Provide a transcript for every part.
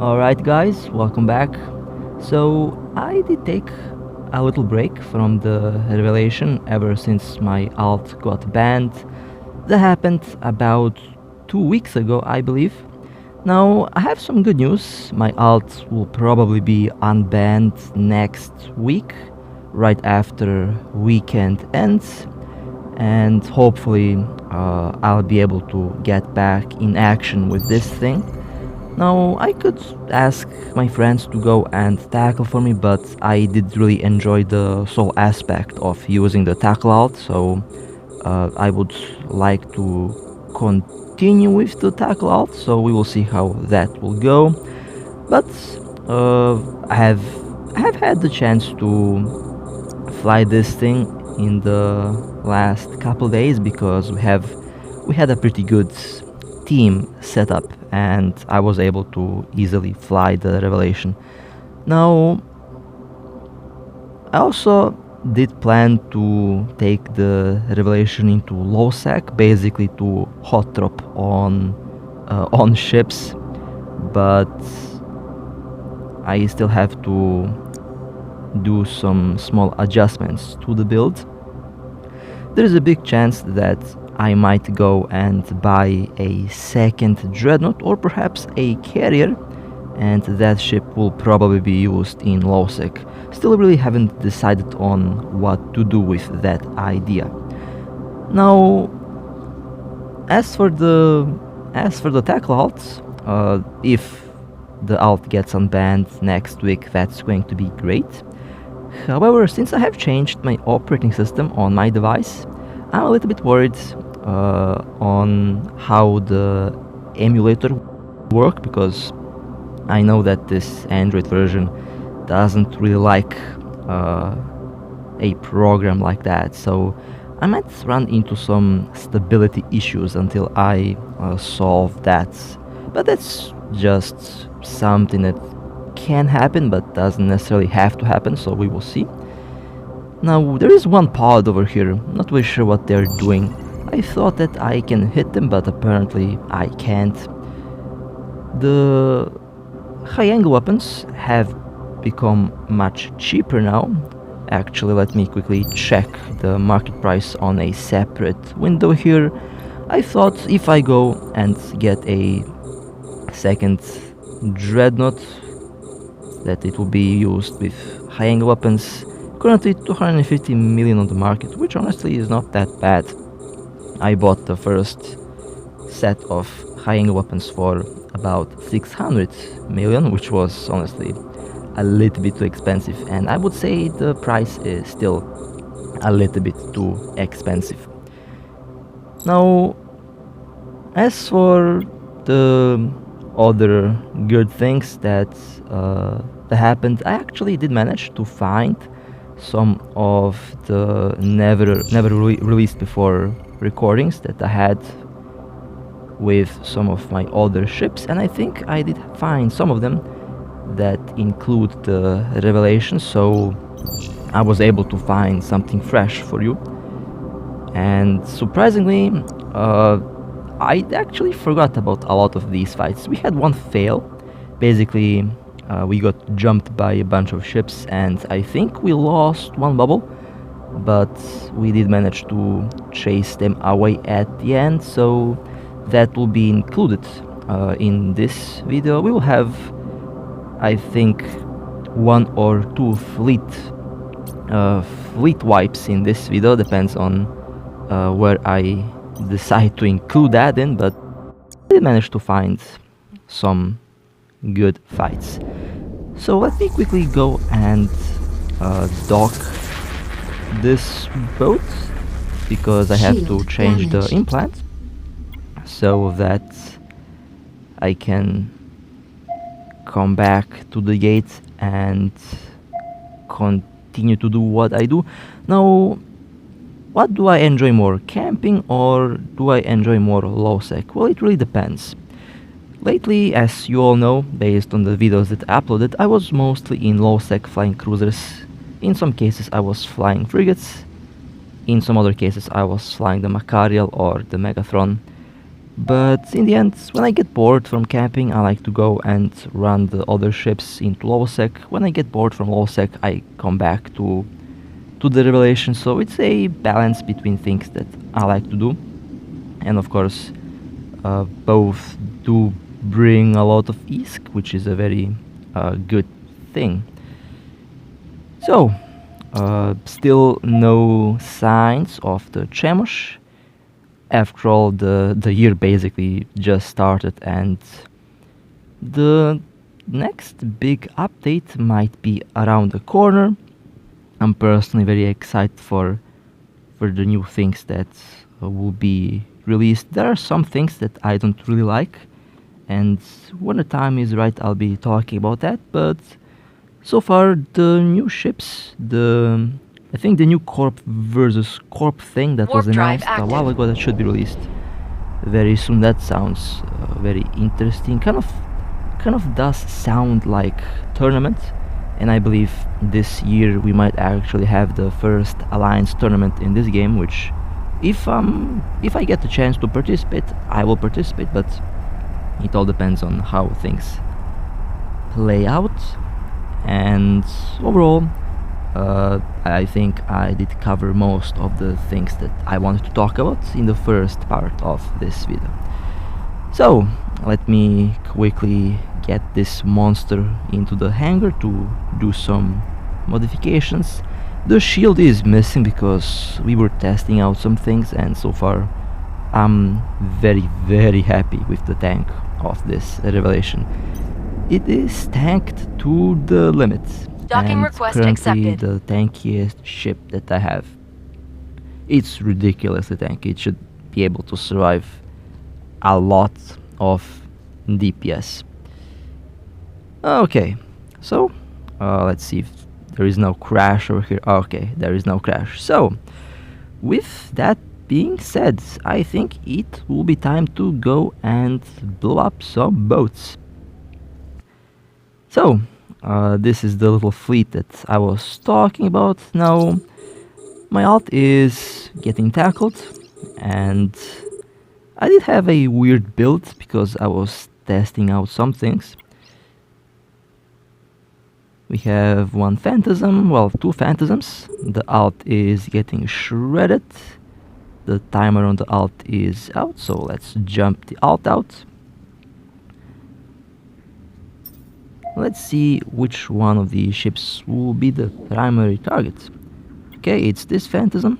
Alright guys, welcome back. So I did take a little break from the revelation ever since my alt got banned. That happened about 2 weeks ago, I believe. Now I have some good news. My alt will probably be unbanned next week, right after weekend ends, and hopefully I'll be able to get back in action with this thing. Now, I could ask my friends to go and tackle for me, but I did really enjoy the solo aspect of using the tackle alt, so I would like to continue with the tackle alt, so we will see how that will go. But I have had the chance to fly this thing in the last couple days because we had a pretty good team set up and I was able to easily fly the revelation. Now I also did plan to take the revelation into low sec, basically to hot drop on ships, but I still have to do some small adjustments to the build. There is a big chance that I might go and buy a second dreadnought or perhaps a carrier, and that ship will probably be used in low sec. Still really haven't decided on what to do with that idea. Now, as for the tackle alts, if the alt gets unbanned next week, that's going to be great. However, since I have changed my operating system on my device, I'm a little bit worried on how the emulator work, because I know that this Android version doesn't really like a program like that, so I might run into some stability issues until I solve that. But that's just something that can happen but doesn't necessarily have to happen, so we will see. Now there is one pod over here, not really sure what they're doing. I thought that I can hit them, but apparently I can't. The high angle weapons have become much cheaper now. Actually, let me quickly check the market price on a separate window here. I thought if I go and get a second dreadnought, that it will be used with high angle weapons. Currently 250 million on the market, which honestly is not that bad. I bought the first set of high angle weapons for about 600 million, which was honestly a little bit too expensive, and I would say the price is still a little bit too expensive. Now, as for the other good things that happened, I actually did manage to find some of the never released before recordings that I had with some of my older ships, and I think I did find some of them that include the revelation, so I was able to find something fresh for you. And surprisingly, I actually forgot about a lot of these fights. We had one fail. Basically, we got jumped by a bunch of ships and I think we lost one bubble, but we did manage to chase them away at the end, so that will be included in this video. We will have, I think, 1 or 2 fleet wipes in this video, depends on where I decide to include that in, but I managed to find some good fights. So let me quickly go and dock this boat, because I have to change the implant so that I can come back to the gate and continue to do what I do. Now, what do I enjoy more, camping or do I enjoy more low sec? Well, it really depends. Lately, as you all know, based on the videos that I uploaded, I was mostly in low sec flying cruisers. In some cases I was flying frigates, in some other cases I was flying the Macarial or the Megatron. But in the end, when I get bored from camping, I like to go and run the other ships into low sec. When I get bored from low sec, I come back to the revelation. So it's a balance between things that I like to do, and of course, both do bring a lot of ease, which is a very good thing. So, still no signs of the Chemosh. After all, the year basically just started, and the next big update might be around the corner. I'm personally very excited for the new things that will be released. There are some things that I don't really like, and when the time is right, I'll be talking about that. But so far, the new ships, I think the new Corp versus Corp thing that was Warp drive announced a while active. ago that should be released very soon. That sounds very interesting. Kind of does sound like tournament, and I believe this year we might actually have the first alliance tournament in this game. Which, if I get the chance to participate, I will participate. But it all depends on how things play out. And overall, I think I did cover most of the things that I wanted to talk about in the first part of this video. So, let me quickly get this monster into the hangar to do some modifications. The shield is missing because we were testing out some things, and so far I'm very happy with the tank of this revelation. It is tanked to the limit, Docking and request currently accepted. the tankiest ship that I have. It's ridiculously tanky. It should be able to survive a lot of DPS. Okay, so let's see if there is no crash over here. Okay, there is no crash. So, with that being said, I think it will be time to go and blow up some boats. So, this is the little fleet that I was talking about. Now, my alt is getting tackled, and I did have a weird build because I was testing out some things. We have one phantasm, well, two phantasms. The alt is getting shredded. The timer on the alt is out, so let's jump the alt out. Let's see which one of these ships will be the primary target. Okay, it's this phantasm.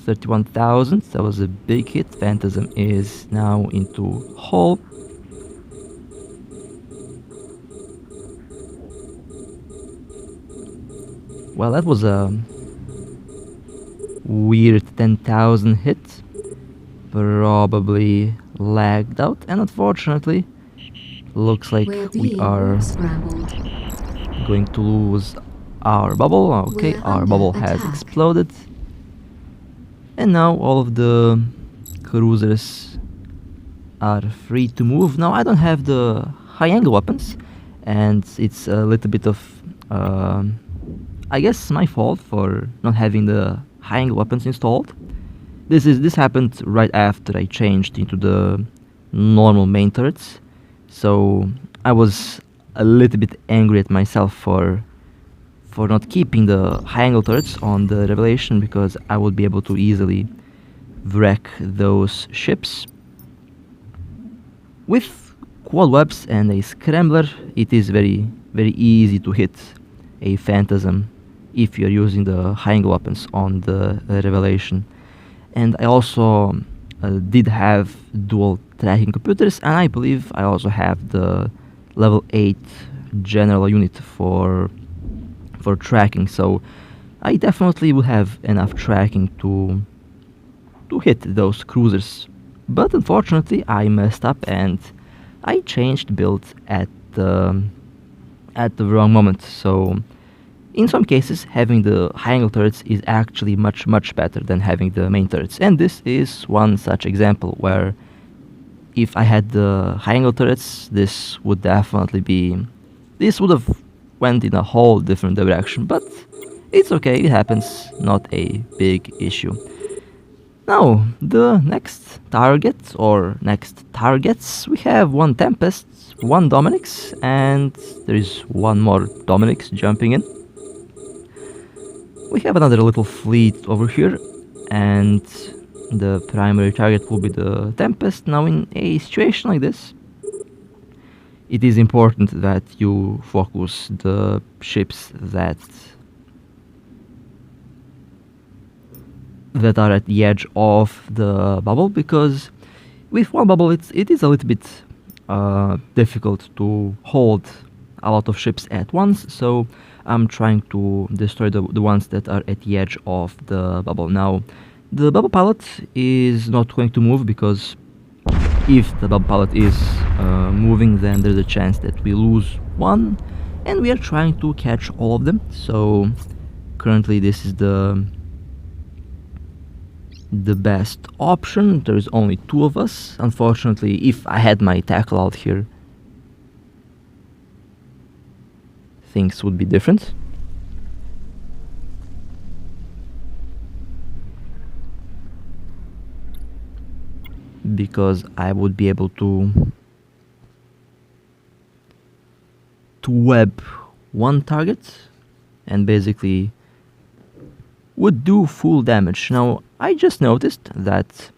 31,000, that was a big hit. Phantasm is now into hull. Well, that was a weird 10,000 hit. Probably lagged out, and unfortunately, looks like we are going to lose our bubble. Okay, our bubble has exploded. And now all of the cruisers are free to move. Now I don't have the high angle weapons, and it's a little bit of I guess my fault for not having the high angle weapons installed. This happened right after I changed into the normal main turrets, so I was a little bit angry at myself for not keeping the high angle turrets on the revelation, because I would be able to easily wreck those ships. With quad webs and a scrambler, it is very easy to hit a phantasm if you're using the high angle weapons on the revelation. And I also did have dual tracking computers, and I believe I also have the level 8 general unit for tracking, so I definitely will have enough tracking to hit those cruisers. But unfortunately I messed up and I changed build at the wrong moment. So in some cases having the high angle turrets is actually much better than having the main turrets, and this is one such example where if I had the high angle turrets, this would have went in a whole different direction, but it's okay, it happens, not a big issue. Now, the next target, or next targets, we have one Tempest, one Dominix, and there is one more Dominix jumping in. We have another little fleet over here, and the primary target will be the Tempest. Now, in a situation like this, it is important that you focus the ships that are at the edge of the bubble, because with one bubble it is a little bit difficult to hold a lot of ships at once, so I'm trying to destroy the ones that are at the edge of the bubble. Now, the bubble pilot is not going to move, because if the bubble pilot is moving, then there's a chance that we lose one, and we are trying to catch all of them. So currently this is the best option. There's only two of us. Unfortunately, if I had my tackle out here, things would be different. Because I would be able to web one target and basically would do full damage. Now, I just noticed that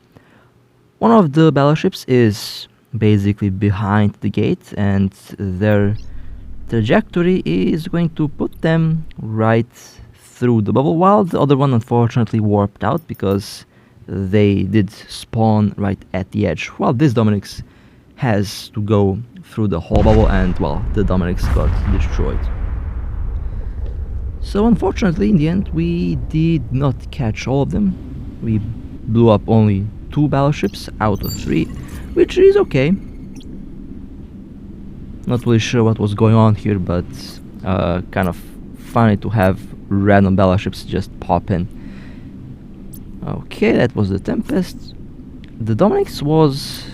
one of the battleships is basically behind the gate, and their trajectory is going to put them right through the bubble, while the other one unfortunately warped out because they did spawn right at the edge, while this Dominix has to go through the whole bubble, and well, the Dominix got destroyed. So unfortunately, in the end, we did not catch all of them. We blew up only 2 battleships out of 3, which is okay. Not really sure what was going on here, but kind of funny to have random battleships just pop in. Okay, that was the Tempest. The Dominix was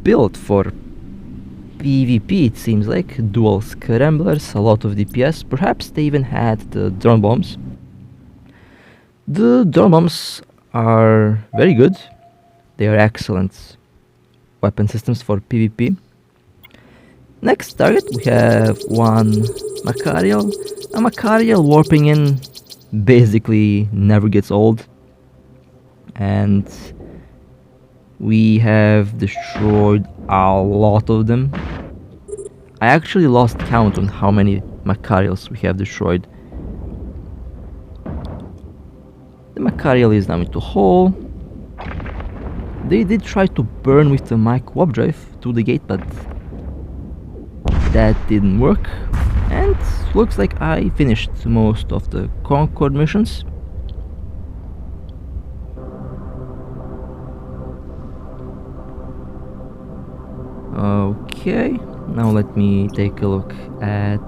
built for PvP, it seems like. Dual scramblers, a lot of DPS. Perhaps they even had the drone bombs. The drone bombs are very good. They are excellent weapon systems for PvP. Next target, we have one Macarial. A Macarial warping in basically never gets old, and we have destroyed a lot of them. I actually lost count on how many Macarials we have destroyed. The Macarial is now into hole. They did try to burn with the mic warp drive to the gate, but that didn't work. And looks like I finished most of the Concord missions. Okay, now let me take a look at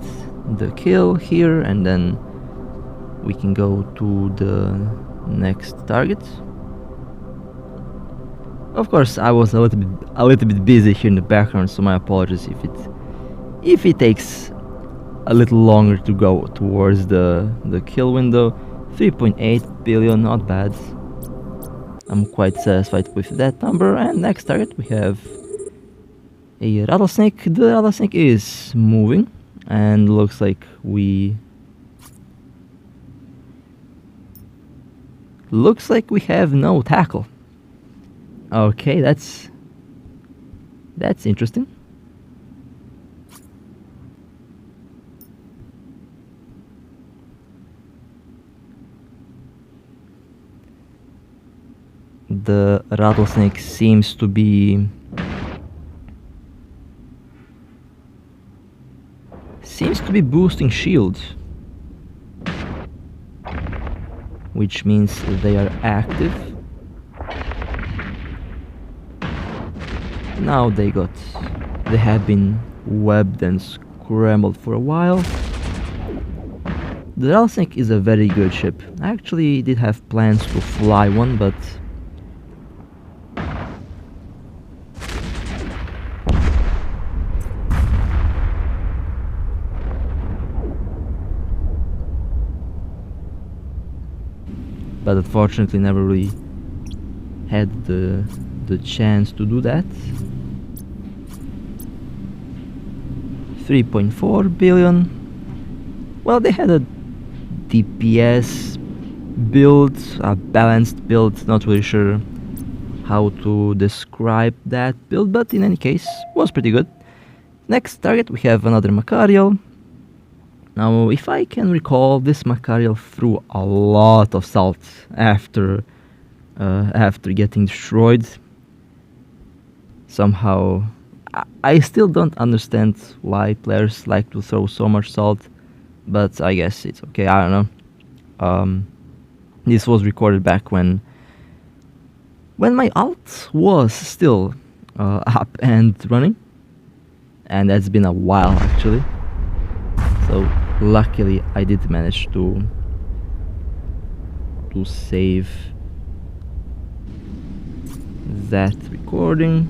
the kill here, and then we can go to the next target. Of course, I was a little bit busy here in the background, so my apologies if it takes a little longer to go towards the kill window. 3.8 billion, not bad. I'm quite satisfied with that number. And next target, we have a rattlesnake. The rattlesnake is moving, and looks like we have no tackle. Okay, that's interesting. The rattlesnake seems to be boosting shields, which means they are active. Now they have been webbed and scrambled for a while. The rattlesnake is a very good ship. I actually did have plans to fly one, but but unfortunately never really had the chance to do that. 3.4 billion. Well, they had a DPS build, a balanced build, not really sure how to describe that build, but in any case, was pretty good. Next target, we have another Macarial. Now, if I can recall, this Macarial threw a lot of salt after getting destroyed. Somehow, I still don't understand why players like to throw so much salt, but I guess it's okay, I don't know. This was recorded back when my alt was still up and running, and that's been a while actually. So luckily I did manage to save that recording.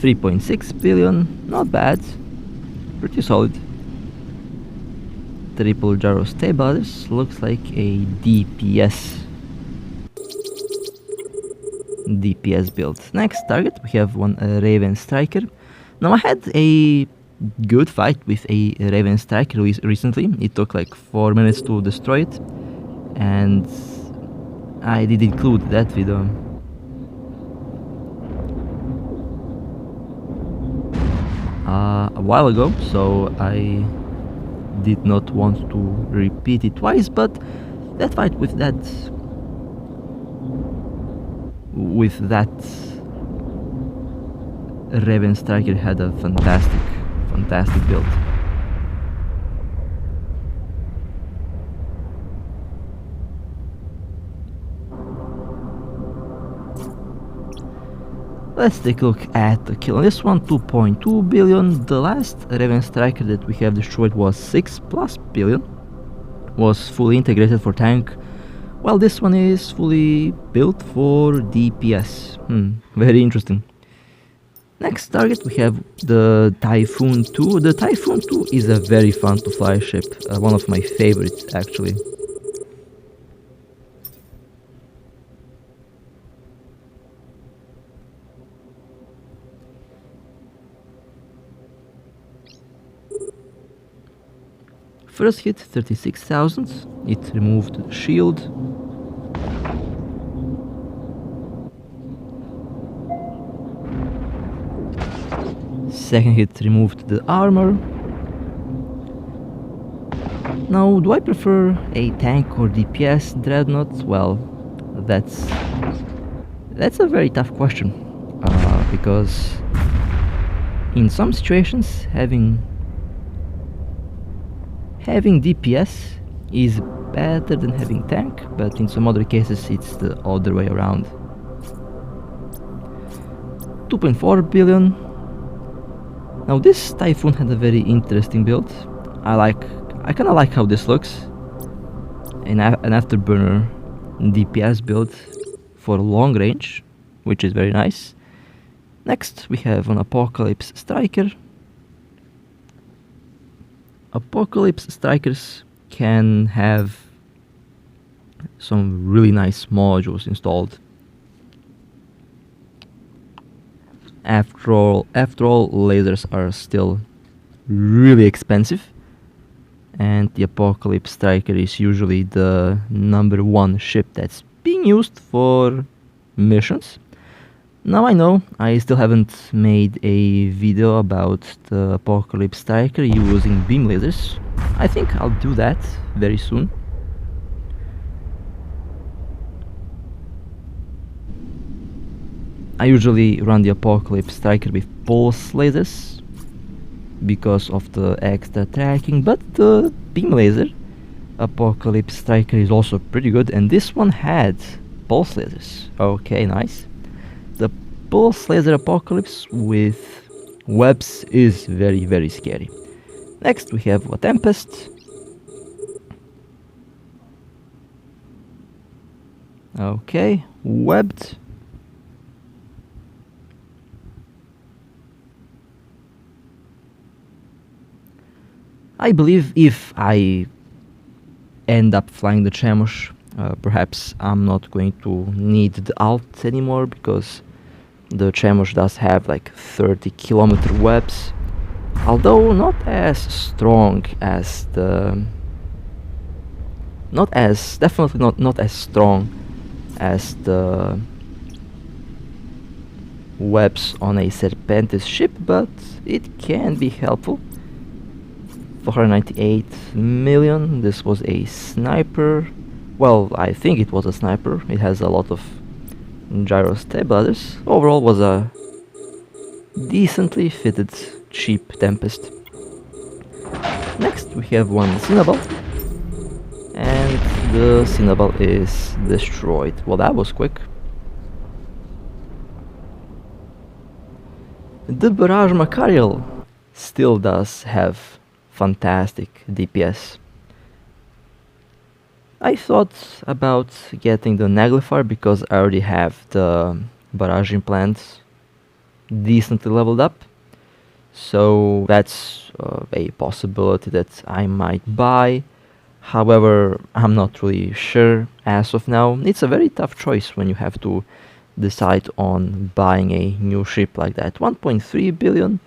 3.6 billion, not bad, pretty solid. Triple Gyro Stabilizers, looks like a DPS build. Next target, we have one Raven Striker. Now I had a good fight with a Raven Striker recently. It took like 4 minutes to destroy it, and I did include that video. A while ago, so I did not want to repeat it twice, but that fight with that Raven Striker had a fantastic build. Let's take a look at the kill on this one. 2.2 billion. The last Raven Striker that we have destroyed was 6+ billion. Was fully integrated for tank, while this one is fully built for DPS. Very interesting. Next target, we have the Typhoon 2. The Typhoon 2 is a very fun to fly ship, one of my favorites actually. First hit 36,000, it removed the shield. Second hit removed the armor. Now, do I prefer a tank or DPS Dreadnought? Well, that's a very tough question, because in some situations having DPS is better than having tank, but in some other cases it's the other way around. 2.4 billion. Now this Typhoon had a very interesting build. I kinda like how this looks. An afterburner DPS build for long range, which is very nice. Next we have an Apocalypse Striker. Apocalypse Strikers can have some really nice modules installed. After all, lasers are still really expensive, and the Apocalypse Striker is usually the #1 ship that's being used for missions. Now I know I still haven't made a video about the Apocalypse Striker using beam lasers. I think I'll do that very soon. I usually run the Apocalypse Striker with pulse lasers because of the extra tracking, but the beam laser Apocalypse Striker is also pretty good, and this one had pulse lasers. Okay, nice. The pulse laser Apocalypse with webs is very, very scary. Next we have a Tempest. Okay, webbed. I believe if I end up flying the Chemosh. Perhaps I'm not going to need the alt anymore because the Chemosh does have like 30-kilometer webs, although not as strong as the... definitely not as strong as the webs on a Serpentis ship, but it can be helpful. 498 million, this was a sniper. Well, I think it was a sniper. It has a lot of gyro stabilizers. Overall was a decently fitted cheap Tempest. Next we have one Cinnabal, and the Cinnabal is destroyed. Well, that was quick. The Barrage Macarial still does have fantastic DPS. I thought about getting the Naglifier because I already have the Barrage Implant decently leveled up, so that's a possibility that I might buy. However, I'm not really sure as of now. It's a very tough choice when you have to decide on buying a new ship like that. 1.3 billion,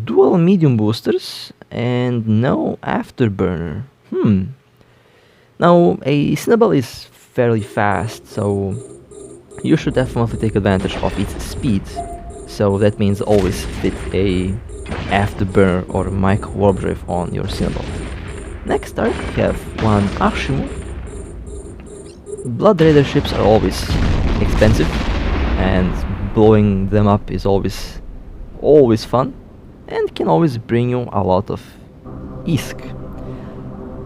dual medium boosters, and no afterburner. Now, a Cinnabal is fairly fast, so you should definitely take advantage of its speed. So that means always fit a afterburner or micro warp drive on your Cinnabal. Next start, we have one Ashimu. Blood Raider ships are always expensive, and blowing them up is always fun, and can always bring you a lot of ISK.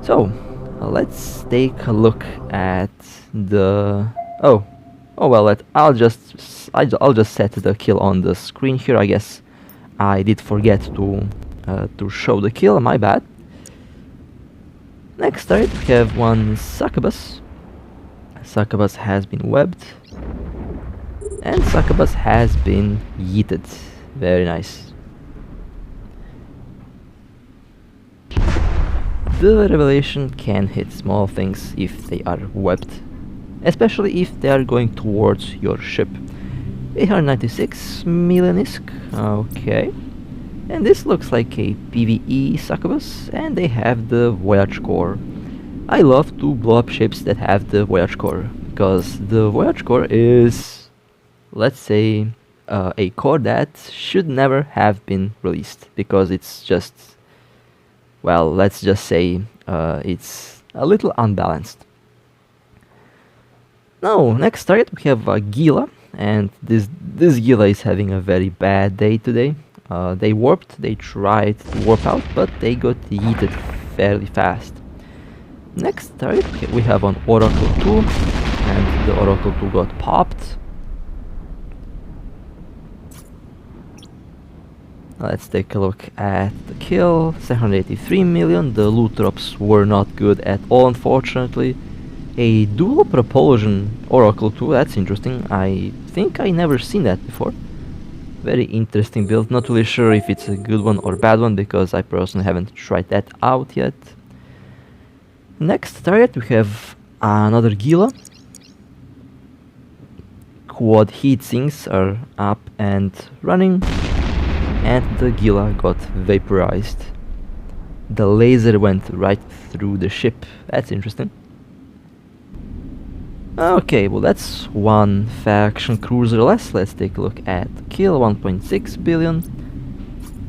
So let's take a look at the... I'll just set the kill on the screen here. I guess I did forget to show the kill, my bad. Next start, we have one Succubus. Succubus has been webbed, and Succubus has been yeeted. Very nice. The Revelation can hit small things if they are webbed, especially if they are going towards your ship. 896 million ISK, okay. And this looks like a PvE Succubus, and they have the Voyage Core. I love to blow up ships that have the Voyage Core, because the Voyage Core is, let's say, a core that should never have been released, because it's just, well, let's just say it's a little unbalanced. Now, next target we have Gila, and this Gila is having a very bad day today. They warped, they tried to warp out, but they got yeeted fairly fast. Next target we have an Oracle 2, and the Oracle 2 got popped. Let's take a look at the kill. 783 million, the loot drops were not good at all, unfortunately. A dual propulsion Oracle 2, that's interesting. I think I never seen that before. Very interesting build, not really sure if it's a good one or bad one, because I personally haven't tried that out yet. Next target we have another Gila. Quad heat sinks are up and running, and the Gila got vaporized. The laser went right through the ship, that's interesting. Okay, well that's one faction cruiser less. Let's take a look at kill. 1.6 billion,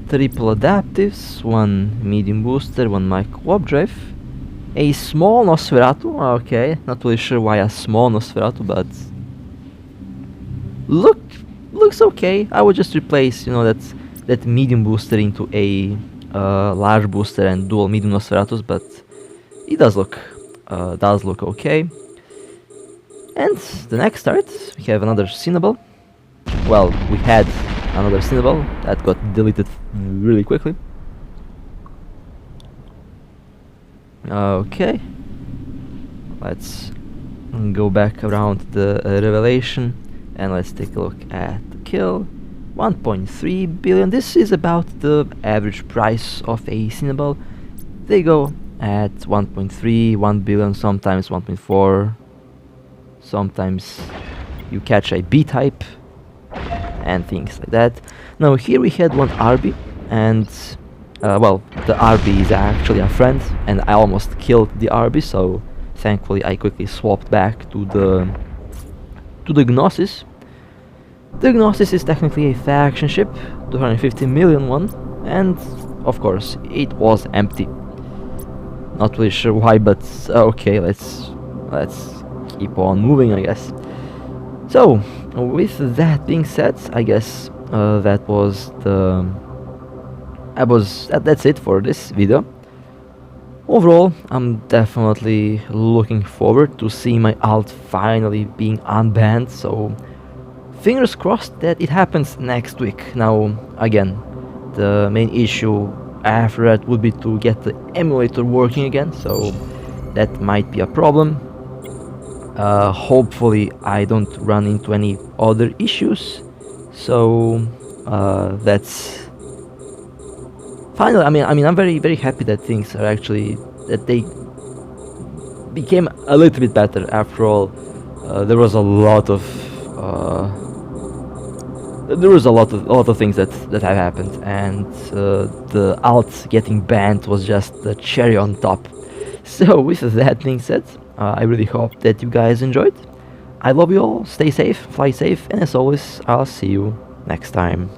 triple adaptives, one medium booster, one micro warp drive, a small Nosferatu. Okay, not really sure why a small Nosferatu, but looks okay. I would just replace, that medium booster into a large booster and dual medium Nosferatus, but it does look okay. And the next start, we have another Cinnabal. Well, we had another Cinnabal that got deleted really quickly. Okay, let's go back around the Revelation and let's take a look at the kill. 1.3 billion, this is about the average price of a Cinnabal. They go at 1.3, 1 billion, sometimes 1.4. Sometimes you catch a B-type and things like that. Now here we had one RB, and well, the RB is actually a friend, and I almost killed the RB, so thankfully I quickly swapped back to the Gnosis. The Gnosis is technically a faction ship, 250 million one, and of course it was empty. Not really sure why, but okay, let's keep on moving, I guess. So, with that being said, I guess that's it for this video. Overall, I'm definitely looking forward to seeing my alt finally being unbanned, so fingers crossed that it happens next week. Now, again, the main issue after that would be to get the emulator working again, so that might be a problem. Hopefully I don't run into any other issues, so that's finally. I mean, I'm very happy that things are actually that they became a little bit better. After all, there was a lot of things that have happened, and the alt getting banned was just the cherry on top. So with that being said, I really hope that you guys enjoyed. I love you all, stay safe, fly safe, and as always, I'll see you next time.